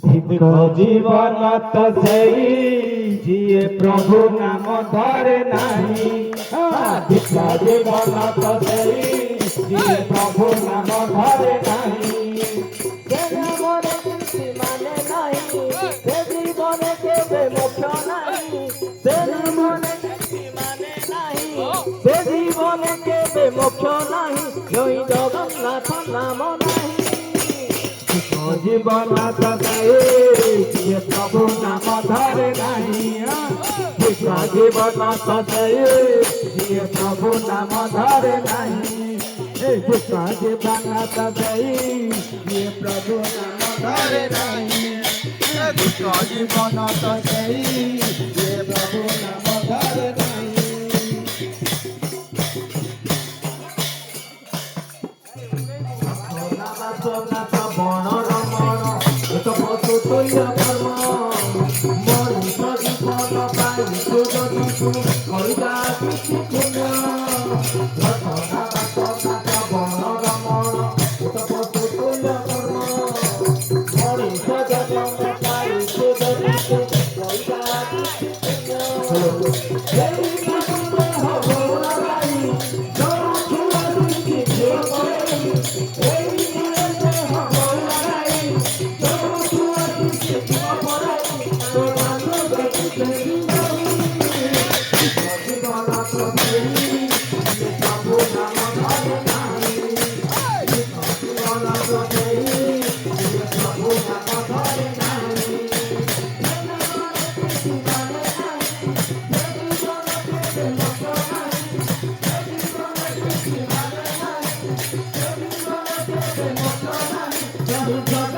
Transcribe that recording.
भिक्ख जीवन तो सही जिए प्रभु नाम धरे नहीं। भिक्ख जीवन तो सही जिए प्रभु नाम धरे नहीं। জীবনে কেবে মোক্ষ নাই জয় জগন্নাথ নাম নাই। জীবন যে প্রভু নাম ধরে নাই। জীবন যে প্রভু নাম ধরে নাই। জীবন যে প্রভু নাম ধরে নাই। জীবন যে প্রভু নাম ধরে নাই। বণ রমণ এক পশু তৈল কর্ম মনুষ্য জীবন পাই সুগতিষু করিবা কিছু পুণ্য। বণ রমণ এক পশু তৈল কর্ম মনুষ্য জীবন পাই সুগতিষু করিবা কিছু পুণ্য। Thank you.